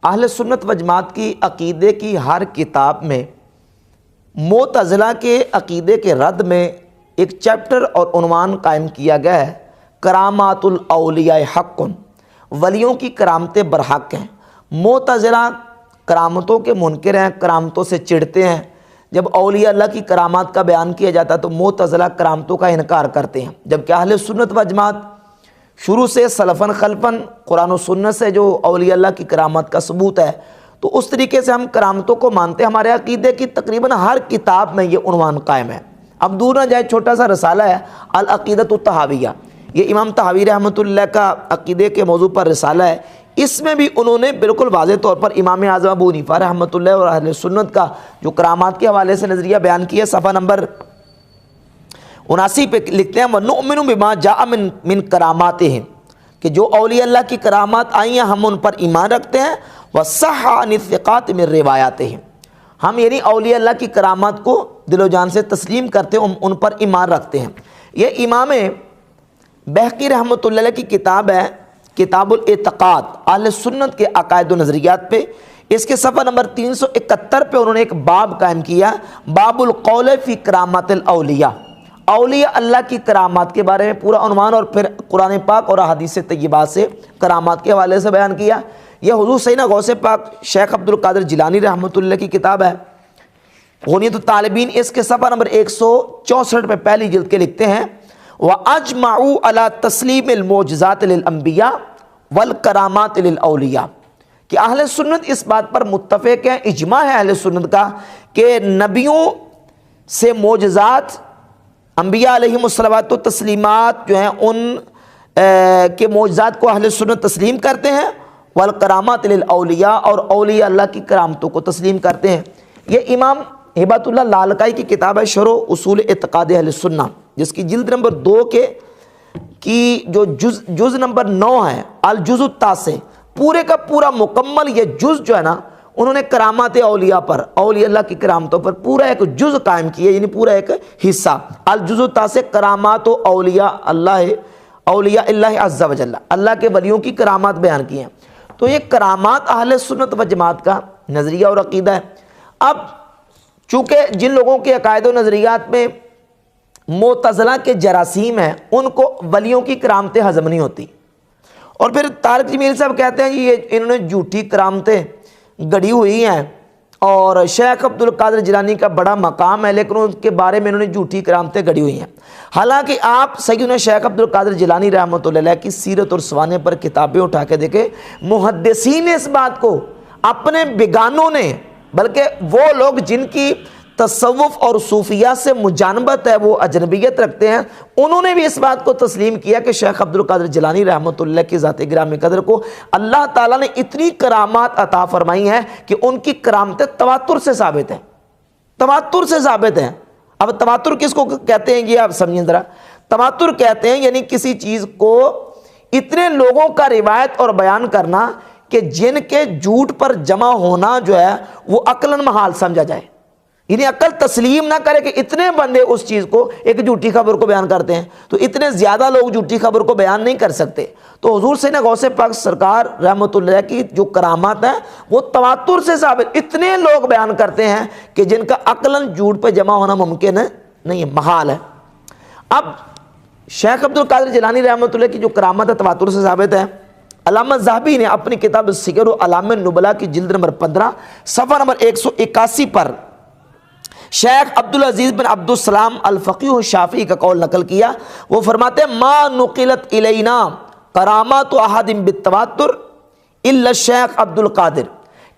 اہل سنت و جماعت کی عقیدے کی ہر کتاب میں معتزلہ کے عقیدے کے رد میں ایک چیپٹر اور عنوان قائم کیا گیا ہے، کرامات الاولیاء حق، ولیوں کی کرامتیں برحق ہیں۔ معتزلہ کرامتوں کے منکر ہیں، کرامتوں سے چڑھتے ہیں۔ جب اولیاء اللہ کی کرامات کا بیان کیا جاتا ہے تو معتزلہ کرامتوں کا انکار کرتے ہیں، جبکہ اہل سنت و جماعت شروع سے سلفاً خلفاً قرآن و سنت سے جو اولیاء اللہ کی کرامات کا ثبوت ہے تو اس طریقے سے ہم کرامتوں کو مانتے ہیں۔ ہمارے عقیدے کی تقریباً ہر کتاب میں یہ عنوان قائم ہے۔ اب دور نہ جائے، چھوٹا سا رسالہ ہے العقیدۃ الطحاویہ، یہ امام طحاوی رحمۃ اللہ کا عقیدے کے موضوع پر رسالہ ہے۔ اس میں بھی انہوں نے بالکل واضح طور پر امام اعظم ابو حنیفہ رحمۃ اللہ اور اہل سنت کا جو کرامات کے حوالے سے نظریہ بیان کیا، صفحہ نمبر 79 پہ لکھتے ہیں وَنُؤْمِنُ بِمَا جَاءَ مِن کراماتِهِمْ، کہ جو اولیاء اللہ کی کرامات آئی ہیں ہم ان پر ایمان رکھتے ہیں۔ وَصَحَّ عَنِ الثِّقَاتِ مِن رِوَایَاتِهِمْ، ہم یعنی اولیاء اللہ کی کرامات کو دل و جان سے تسلیم کرتے ہیں، ان پر ایمان رکھتے ہیں۔ یہ امام بہقی رحمۃ اللہ علیہ کی کتاب ہے، کتاب الاعتقاد، اہل سنت کے عقائد و نظریات پہ۔ اس کے صفحہ نمبر 371 پہ انہوں نے ایک باب قائم کیا، باب القول فی کرامات الاولیاء، اولیاء اللہ کی کرامات کے بارے میں پورا عنوان، اور پھر قرآن پاک اور احادیث طیبات سے کرامات کے حوالے سے بیان کیا۔ یہ حضور سیدنا غوث پاک شیخ عبد القادر جیلانی رحمۃ اللہ کی کتاب ہے، غنیۃ الطالبین۔ اس کے صفحہ نمبر 164 پہ پہلی جلد کے لکھتے ہیں وَأَجْمَعُوا عَلَى تَسْلِيمِ الْمُعْجِزَاتِ لِلْأَنْبِيَاءِ وَالْكَرَامَاتِ لِلْأَوْلِيَاءِ، کہ اہل سنت اس بات پر متفق ہیں، اجماع ہے اہل سنت کا کہ نبیوں سے معجزات، انبیاء علیہم الصلوات و تسلیمات جو ہیں ان کے معجزات کو اہل سنت تسلیم کرتے ہیں، والکرامات للاولیاء، اور اولیاء اللہ کی کرامتوں کو تسلیم کرتے ہیں۔ یہ امام ہبۃ اللہ لالکائی کی کتاب ہے شرح اصول اعتقاد اہل سنہ، جس کی جلد نمبر 2 کی جو جز نمبر 9 ہے، الجزء التاسع، پورے کا پورا مکمل یہ جز جو ہے نا، انہوں نے کرامات اولیاء پر، اولیاء اللہ کی کرامتوں پر پورا ایک جز قائم کیا، یعنی پورا ایک حصہ، الجزء التاسع، کرامات و اولیاء اللہ عز و جل، اللہ کے ولیوں کی کرامات بیان کی ہیں۔ تو یہ کرامات اہل سنت و جماعت کا نظریہ اور عقیدہ ہے۔ اب چونکہ جن لوگوں کے عقائد و نظریات میں معتزلہ کے جراثیم ہیں، ان کو ولیوں کی کرامتیں ہضم نہیں ہوتی، اور پھر طارق جمیل صاحب کہتے ہیں یہ انہوں نے جھوٹی کرامتیں گڑھی ہوئی ہیں، اور شیخ عبد القادر جیلانی کا بڑا مقام ہے لیکن ان کے بارے میں انہوں نے جھوٹی کرامتیں گڑھی ہوئی ہیں۔ حالانکہ آپ سیدنا شیخ عبد القادر جیلانی رحمۃ اللہ علیہ کی سیرت اور سوانح پر کتابیں اٹھا کے دیکھیں، محدثین نے اس بات کو، اپنے بیگانوں نے، بلکہ وہ لوگ جن کی تصوف اور صوفیہ سے مجانبت ہے، وہ اجنبیت رکھتے ہیں، انہوں نے بھی اس بات کو تسلیم کیا کہ شیخ عبد القادر جیلانی رحمۃ اللہ کی ذات گرامی قدر کو اللہ تعالیٰ نے اتنی کرامات عطا فرمائی ہیں کہ ان کی کرامتیں تواتر سے ثابت ہیں، تواتر سے ثابت ہیں۔ اب تواتر کس کو کہتے ہیں یہ آپ سمجھیں ذرا۔ تواتر کہتے ہیں یعنی کسی چیز کو اتنے لوگوں کا روایت اور بیان کرنا کہ جن کے جھوٹ پر جمع ہونا جو ہے وہ عقلاً محال سمجھا جائے، یعنی عقل تسلیم نہ کرے کہ اتنے بندے اس چیز کو، ایک جھوٹی خبر کو بیان کرتے ہیں، تو اتنے زیادہ لوگ جھوٹی خبر کو بیان نہیں کر سکتے۔ تو حضور سیدنا غوث پاک سرکار رحمۃ اللہ کی جو کرامات ہیں وہ تواتر سے ثابت، اتنے لوگ بیان کرتے ہیں کہ جن کا عقلاً جھوٹ پہ جمع ہونا ممکن ہے نہیں ہے، محال ہے۔ اب شیخ عبد القادر جیلانی رحمۃ اللہ کی جو کرامات ہے تواتر سے ثابت ہے۔ علامہ ذہبی نے اپنی کتاب سیر اعلام النبلاء کی جلد نمبر 15 صفحہ نمبر 181 پر شیخ عبدالعزیز بن عبدالسلام الفقیہ الشافعی کا قول نقل کیا۔ وہ فرماتے ہیں ما نقلت الینا کرامات احد بالتواتر الا الشیخ عبد القادر،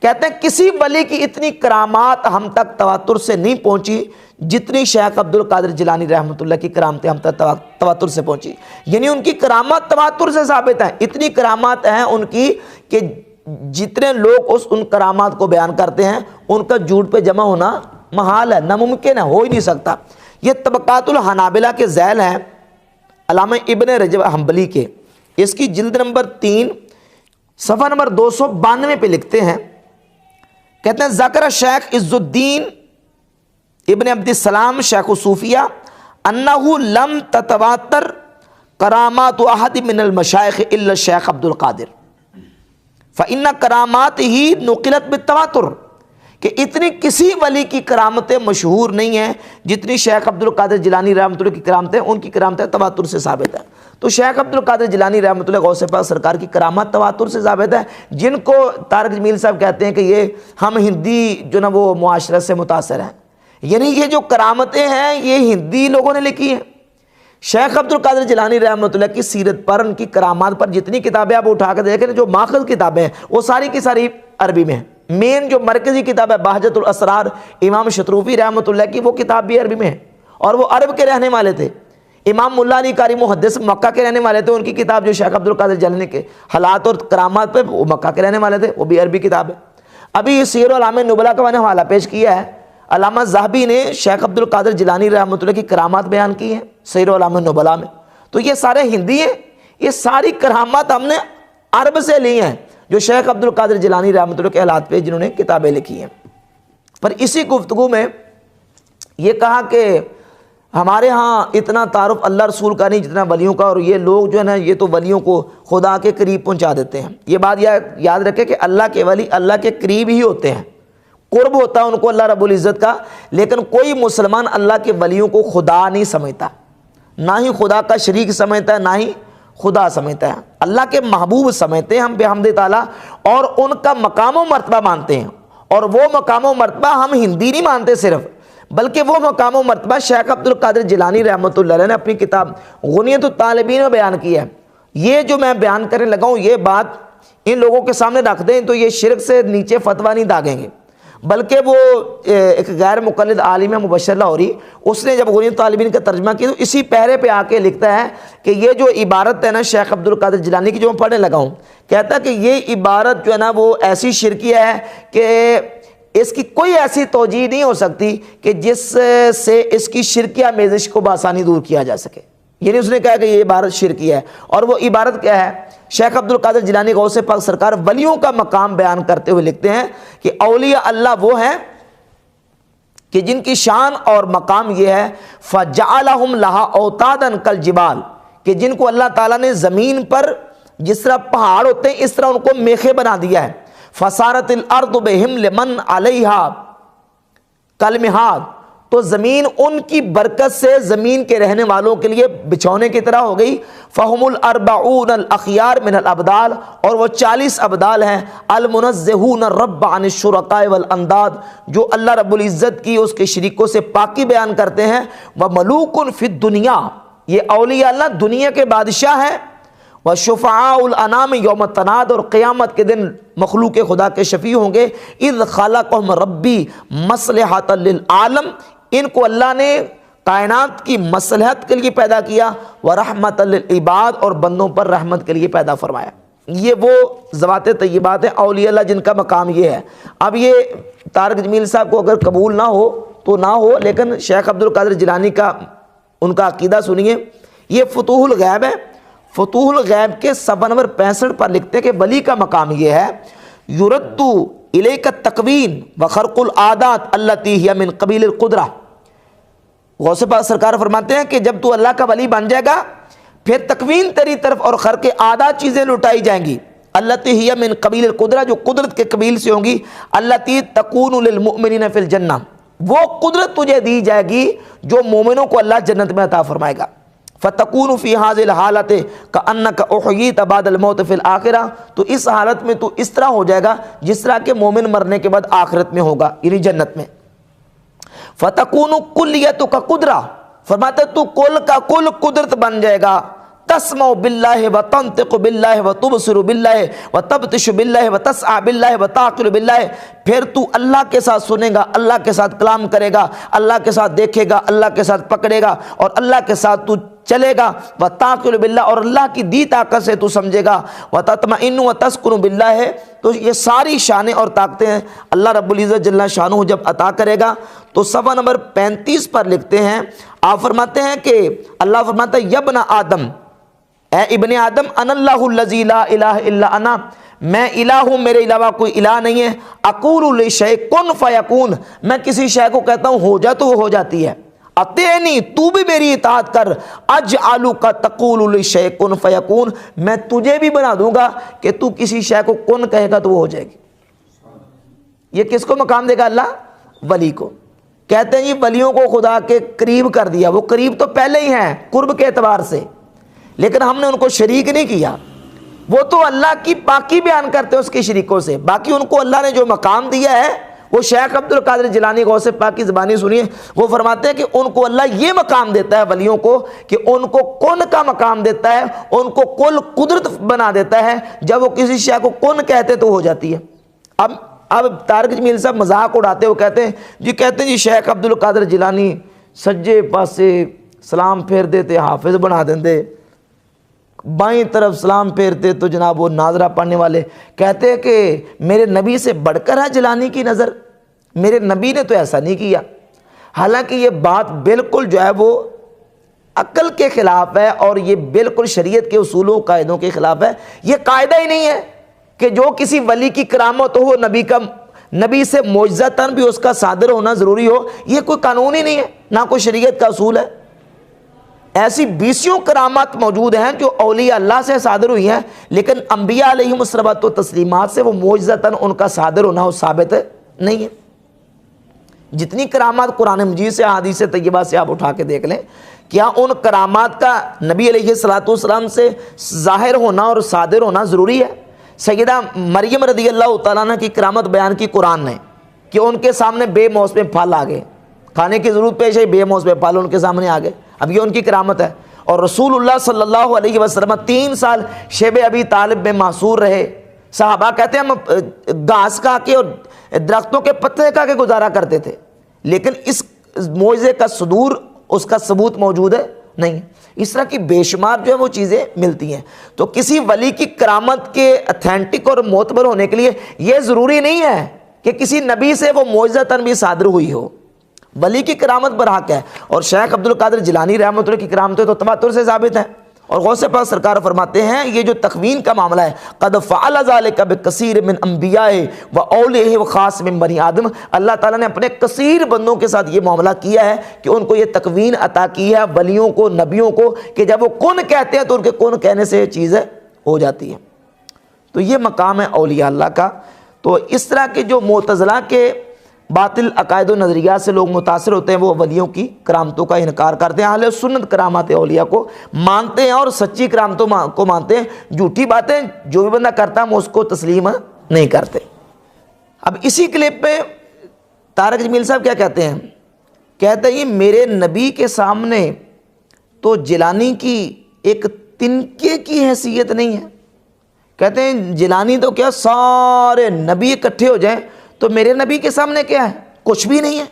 کہتے ہیں کسی ولی کی اتنی کرامات ہم تک تواتر سے نہیں پہنچی جتنی شیخ عبد القادر جیلانی رحمۃ اللہ کی کرامتیں ہم تک تواتر سے پہنچی، یعنی ان کی کرامات تواتر سے ثابت ہیں۔ اتنی کرامات ہیں ان کی کہ جتنے لوگ ان کرامات کو بیان کرتے ہیں ان کا جھوٹ پہ جمع ہونا محال ہے، ناممکن ہے، ہو ہی نہیں سکتا۔ یہ طبقات الحنابلہ کے ذیل ہیں علامہ ابن رجب حنبلی کے، اس کی جلد نمبر 3 صفحہ نمبر 292 پہ لکھتے ہیں، کہتے ہیں ذکر شیخ عز الدین ابن عبد السلام شیخ صوفیہ انہ لم تتواتر کرامات احد من المشائخ الا الشیخ عبد القادر، فإن کرامات ہی نقلت بالتواتر، کہ اتنی کسی ولی کی کرامتیں مشہور نہیں ہیں جتنی شیخ عبد القادر جیلانی رحمۃ اللہ کی کرامتیں، ان کی کرامتیں تواتر سے ثابت ہیں۔ تو شیخ عبد القادر جیلانی رحمۃ اللہ غوث پاک سرکار کی کرامات تواتر سے ثابت ہے، جن کو طارق جمیل صاحب کہتے ہیں کہ یہ ہم ہندی جو نا وہ معاشرت سے متاثر ہیں، یعنی یہ جو کرامتیں ہیں یہ ہندی لوگوں نے لکھی ہیں۔ شیخ عبد القادر جیلانی رحمۃ اللہ کی سیرت پر، ان کی کرامات پر جتنی کتابیں آپ اٹھا کے دیکھیں، جو ماخذ کتابیں ہیں وہ ساری کی ساری عربی میں ہیں۔ مین جو مرکزی کتاب ہے بہجت الاسرار امام شتروفی رحمۃ اللہ کی، وہ کتاب بھی عربی میں ہے، اور وہ عرب کے رہنے والے تھے۔ امام ملا علی قاری محدث مکہ کے رہنے والے تھے، ان کی کتاب جو شیخ عبد القادر جیلانی کے حالات اور کرامات پہ، وہ مکہ کے رہنے والے تھے، وہ بھی عربی کتاب ہے۔ ابھی سیر اعلام نبلا کا میں نے حوالہ پیش کیا ہے، علامہ ذہبی نے شیخ عبد القادر جیلانی رحمۃ اللہ کی کرامات بیان کی ہیں سیر اعلام نبلا میں۔ تو یہ سارے ہندی ہیں، یہ ساری کرامات ہم نے عرب سے لی ہیں، جو شیخ عبد القادر جیلانی رحمۃ اللہ کے حالات پہ جنہوں نے کتابیں لکھی ہیں۔ پر اسی گفتگو میں یہ کہا کہ ہمارے ہاں اتنا تعارف اللہ رسول کا نہیں جتنا ولیوں کا، اور یہ لوگ جو ہے نا یہ تو ولیوں کو خدا کے قریب پہنچا دیتے ہیں۔ یہ بات یاد رکھے کہ اللہ کے ولی اللہ کے قریب ہی ہوتے ہیں، قرب ہوتا ہے ان کو اللہ رب العزت کا، لیکن کوئی مسلمان اللہ کے ولیوں کو خدا نہیں سمجھتا، نہ ہی خدا کا شریک سمجھتا ہے، نہ ہی خدا سمجھتا ہے، اللہ کے محبوب سمجھتے ہیں ہم بحمد تعالیٰ، اور ان کا مقام و مرتبہ مانتے ہیں۔ اور وہ مقام و مرتبہ ہم ہندی نہیں مانتے صرف، بلکہ وہ مقام و مرتبہ شیخ عبد القادر جیلانی رحمۃ اللہ علیہ نے اپنی کتاب غنیت الطالبین میں بیان کیا ہے۔ یہ جو میں بیان کرنے لگا ہوں، یہ بات ان لوگوں کے سامنے رکھ دیں تو یہ شرک سے نیچے فتویٰ نہیں داغیں گے، بلکہ وہ ایک غیر مقلد عالم ہے مبشر لاہوری، اس نے جب غنیت الطالبین کا ترجمہ کیا تو اسی پہرے پہ آ کے لکھتا ہے کہ یہ جو عبارت ہے نا شیخ عبد القادر جیلانی کی جو میں پڑھنے لگا ہوں، کہتا ہے کہ یہ عبارت جو ہے نا وہ ایسی شرکیہ ہے کہ اس کی کوئی ایسی توجیہ نہیں ہو سکتی کہ جس سے اس کی شرکیہ میزش کو بآسانی دور کیا جا سکے۔ یعنی اس نے کہا کہ یہ عبارت شرکی ہے، اور وہ عبارت کیا ہے؟ شیخ عبد القادر جیلانی غوث پاک سرکار ولیوں کا مقام بیان کرتے ہوئے لکھتے ہیں کہ اولیاء اللہ وہ ہیں کہ جن کی شان اور مقام یہ ہے فَجَعَلَهُمْ لَهَا أَوْتَادًا كَالْجِبَالِ، کہ جن کو اللہ تعالیٰ نے زمین پر جس طرح پہاڑ ہوتے ہیں اس طرح ان کو میخیں بنا دیا ہے۔ فَصَارَتِ الْأَرْضُ بِهِمْ لِمَنْ عَلَيْهَا كَالْمِهَادِ، تو زمین ان کی برکت سے زمین کے رہنے والوں کے لیے بچھونے کی طرح ہو گئی۔ فَهُمُ الْأَرْبَعُونَ الْأَخْيَارُ مِنَ الْأَبْدَالِ، اور وہ 40 ابدال ہیں الْمُنَزِّهُونَ الرَّبَّ عَنِ الشُّرَكَاءِ وَالْأَنْدَادِ، جو اللہ رب العزت کی اس کے شریکوں سے پاکی بیان کرتے ہیں۔ وَمَلُوكٌ فِي الدُّنْيَا، یہ اولیاء اللہ دنیا کے بادشاہ ہیں۔ وَشُفَعَاءُ الْأَنَامِ يَوْمَ التَّنَادِ، اور قیامت کے دن مخلوق خدا کے شفیع ہوں گے۔ اِذْ خَلَقَهُمْ رَبِّي مَصْلِحَةً لِلْعَالَمِ، ان کو اللہ نے کائنات کی مصلحت کے لیے پیدا کیا، وَرَحْمَةً لِلْعِبَادِ، اور بندوں پر رحمت کے لیے پیدا فرمایا۔ یہ وہ ذوات طیبات ہیں اولیاء اللہ جن کا مقام یہ ہے۔ اب یہ طارق جمیل صاحب کو اگر قبول نہ ہو تو نہ ہو، لیکن شیخ عبد القادر جیلانی کا ان کا عقیدہ سنیے۔ یہ فتوح الغیب ہے، فتوح الغیب کے صفحہ نمبر 65 پر لکھتے ہیں کہ ولی کا مقام یہ ہے یُرَدُّ إِلَيْكَ التَّكْوِينُ وَخَرْقُ الْعَادَاتِ الَّتِي هِيَ مِنْ قَبِيلِ الْقُدْرَةِ۔ غوث پاک سرکار فرماتے ہیں کہ جب تو اللہ کا ولی بن جائے گا پھر تکوین تیری طرف اور خرق عادات چیزیں لٹائی جائیں گی، الَّتِي هِيَ مِنْ قَبِيلِ الْقُدْرَةِ، جو قدرت کے قبیل سے ہوں گی، الَّتِي تَكُونُ لِلْمُؤْمِنِينَ فِي الْجَنَّةِ، وہ قدرت تجھے دی جائے گی جو مومنوں کو اللہ جنت میں عطا فرمائے گا۔ فَتَكُونُ فِي هَذِهِ الْحَالَةِ كَأَنَّكَ أُحْيِيتَ بَعْدَ الْمَوْتِ فِي الْآخِرَةِ، تو اس حالت میں تو اس طرح ہو جائے گا جس طرح کہ مومن مرنے کے بعد آخرت میں ہوگا، یعنی جنت میں۔ فَتَكُونُ كُلِّيَّتُكَ قُدْرَةً، فرماتے تو کل کا کل قدرت بن جائے گا۔ تسمع باللہ وتنطق باللہ وتبصر باللہ وتبطش باللہ وتسعى باللہ وتعقل باللہ، پھر تو اللہ کے ساتھ سنے گا، اللہ کے ساتھ کلام کرے گا، اللہ کے ساتھ دیکھے گا، اللہ کے ساتھ پکڑے گا، اور اللہ کے ساتھ تو چلے گا، وتعقل باللہ، اور اللہ کی دی طاقت سے تو سمجھے گا، وتطمئن وتسکن باللہ، تو یہ ساری شانیں اور طاقتیں اللہ رب العزت جل شانہ جب عطا کرے گا۔ تو صفحہ نمبر 35 پر لکھتے ہیں، آپ فرماتے ہیں کہ اللہ فرماتا ہے یبن آدم، اے ابن آدم، انا اللہ الذی لا الہ الا انا، میں الہ ہوں، میرے علاوہ کوئی الہ نہیں ہے۔ اقول لشیء کن فیکون، میں کسی شے کو کہتا ہوں ہو جا تو وہ ہو جاتی ہے۔ اطیعنی، تو بھی میری اطاعت کر، اجعلک تقول لشیء کن فیکون، میں تجھے بھی بنا دوں گا کہ تو کسی شے کو کن کہے گا تو وہ ہو جائے گی۔ یہ کس کو مقام دے گا اللہ؟ ولی کو۔ کہتے ہیں یہ ولیوں کو خدا کے قریب کر دیا، وہ قریب تو پہلے ہی ہیں قرب کے اعتبار سے، لیکن ہم نے ان کو شریک نہیں کیا۔ وہ تو اللہ کی پاکی بیان کرتے ہیں اس کے شریکوں سے، باقی ان کو اللہ نے جو مقام دیا ہے، وہ شیخ عبد القادر جیلانی غوث پاک کی زبانی سنیے، وہ فرماتے ہیں کہ ان کو اللہ یہ مقام دیتا ہے ولیوں کو کہ ان کو کن کا مقام دیتا ہے، ان کو کل قدرت بنا دیتا ہے، جب وہ کسی شے کو کن کہتے تو ہو جاتی ہے۔ اب طارق جمیل صاحب مذاق اڑاتے وہ کہتے ہیں جی شیخ عبد القادر جیلانی سجے پاسے سلام پھیر دیتے حافظ بنا دیندے، بائیں طرف سلام پھیرتے تو جناب وہ ناظرہ پڑھنے والے، کہتے ہیں کہ میرے نبی سے بڑھ کر ہے جیلانی کی نظر، میرے نبی نے تو ایسا نہیں کیا۔ حالانکہ یہ بات بالکل جو ہے وہ عقل کے خلاف ہے، اور یہ بالکل شریعت کے اصولوں قاعدوں کے خلاف ہے۔ یہ قاعدہ ہی نہیں ہے کہ جو کسی ولی کی کرامت ہو نبی سے معجزتاً بھی اس کا صادر ہونا ضروری ہو، یہ کوئی قانون ہی نہیں ہے، نہ کوئی شریعت کا اصول ہے۔ ایسی بیسیوں کرامات موجود ہیں جو اولیاء اللہ سے صادر ہوئی ہیں، لیکن انبیاء علیہم الصلوۃ والتسلیمات سے وہ معجزتاً ان کا صادر ہونا وہ ثابت نہیں ہے۔ جتنی کرامات قرآن مجید سے احادیث طیبہ سے آپ اٹھا کے دیکھ لیں، کیا ان کرامات کا نبی علیہ الصلوۃ والسلام سے ظاہر ہونا اور صادر ہونا ضروری ہے؟ سیدہ مریم رضی اللہ تعالیٰ عنہ کی کرامت بیان کی قرآن نے کہ ان کے سامنے بے موسم پھل آ گئے، کھانے کی ضرورت پیش ہے، بے موسم پھل ان کے سامنے آ گئے، اب یہ ان کی کرامت ہے۔ اور رسول اللہ صلی اللہ علیہ وسلم 3 سال شیب ابی طالب میں محصور رہے، صحابہ کہتے ہیں ہم گھاس کھا کے اور درختوں کے پتے کھا کے گزارا کرتے تھے، لیکن اس معجزے کا صدور، اس کا ثبوت موجود ہے نہیں۔ اس طرح کی بے شمار جو ہے وہ چیزیں ملتی ہیں۔ تو کسی ولی کی کرامت کے اتھینٹک اور معتبر ہونے کے لیے یہ ضروری نہیں ہے کہ کسی نبی سے وہ معجزتاً بھی صادر ہوئی ہو، ولی کی کرامت برحق ہے۔ اور شیخ عبد القادر جیلانی رحمۃ اللہ کی کرامتیں تو تواتر سے ثابت ہیں۔ اور غوث پاک سرکار فرماتے ہیں یہ جو تخوین کا معاملہ ہے، قد فعل ذلک بکثیر من انبیاء و اولیاء و خاص من بنی آدم، اللہ تعالیٰ نے اپنے کثیر بندوں کے ساتھ یہ معاملہ کیا ہے کہ ان کو یہ تخوین عطا کی ہے، ولیوں کو، نبیوں کو، کہ جب وہ کن کہتے ہیں تو ان کے کن کہنے سے یہ چیزیں ہو جاتی ہیں۔ تو یہ مقام ہے اولیاء اللہ کا۔ تو اس طرح کے جو معتزلہ کے باطل عقائد و نظریات سے لوگ متاثر ہوتے ہیں، وہ ولیوں کی کرامتوں کا انکار کرتے ہیں۔ اہل سنت کرامات اولیاء کو مانتے ہیں اور سچی کرامتوں کو مانتے ہیں، جھوٹی باتیں جو بھی بندہ کرتا ہے ہم اس کو تسلیم نہیں کرتے۔ اب اسی کلپ پہ طارق جمیل صاحب کیا کہتے ہیں؟ کہتے ہیں میرے نبی کے سامنے تو جیلانی کی ایک تنکے کی حیثیت نہیں ہے۔ کہتے ہیں جیلانی تو کیا سارے نبی اکٹھے ہو جائیں تو میرے نبی کے سامنے کیا ہے؟ کچھ بھی نہیں ہے۔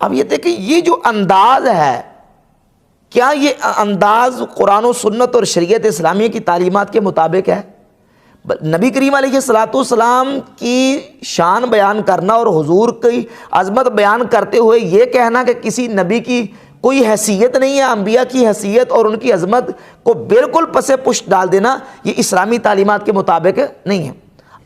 اب یہ دیکھیں یہ جو انداز ہے، کیا یہ انداز قرآن و سنت اور شریعت اسلامیہ کی تعلیمات کے مطابق ہے؟ نبی کریم علیہ الصلوۃ والسلام کی شان بیان کرنا اور حضور کی عظمت بیان کرتے ہوئے یہ کہنا کہ کسی نبی کی کوئی حیثیت نہیں ہے، انبیاء کی حیثیت اور ان کی عظمت کو بالکل پس پشت ڈال دینا، یہ اسلامی تعلیمات کے مطابق نہیں ہے۔